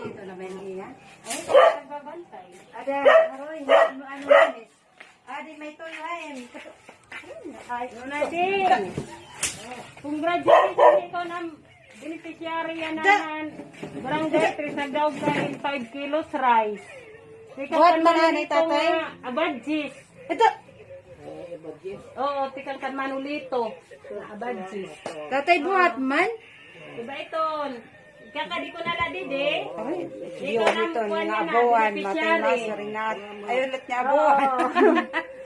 Dito na may iyan. Ay, nagbabantay. Ada, haroy, ano manis. Adi, may tuloy. Ay, Una din. Congratulations ito ng beneficiary yan naman. Barangay Trisagaw kain 5 kilos rice. Buhat man ani, tatay? Abadjis. ito. Oo, tikang kan manulito. Abadjis. Tatay buhat man. Diba ito? Kakadi ko na ladi, de. Diyo nito, nga abuhan, matinas rin na. Ayun ulit niya abuhan.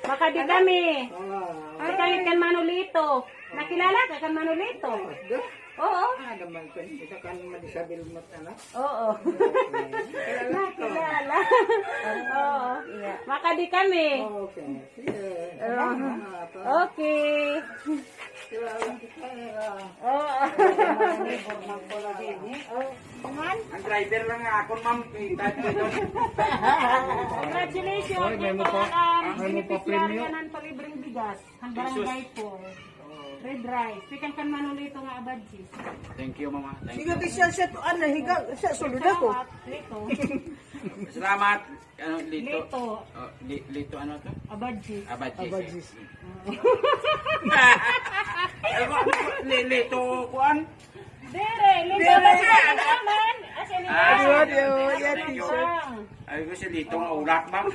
Makadi kami. Tikang kan manulito. Nakilala ka kan manulito? Oo. Oo. Nakilala. Oo. Makadi kami. Okay. Oo. Ang driver lang nga ako, ma'am. Congratulations. Ito ang beneficiary ng palibreng bigas. Ang barangay po. Red rice. Pikan kan manulito nga abadjis. Thank you, mama. Thank you. Higa di siya siya tuan na higa siya sulod ako. Lito. Salamat. Ano, Lito. Lito. Oh, Lito ano to? Abadjis. Abadjis. Lito kuan. Dere, lito ba siya naman? Asa ni Adiyo, yan Thank you. siya. Ay ko si Lito nga ulat, ma'am.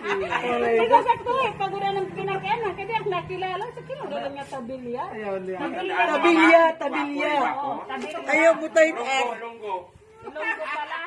Ito sa to eh, pagura ng pinag-ena, kaya ang nakilala, sa kilala niya tabilya. Tabilya, tabilya. Oo, tabilya. Ayaw mo tayo Lunggo, lunggo. Ilonggo pala.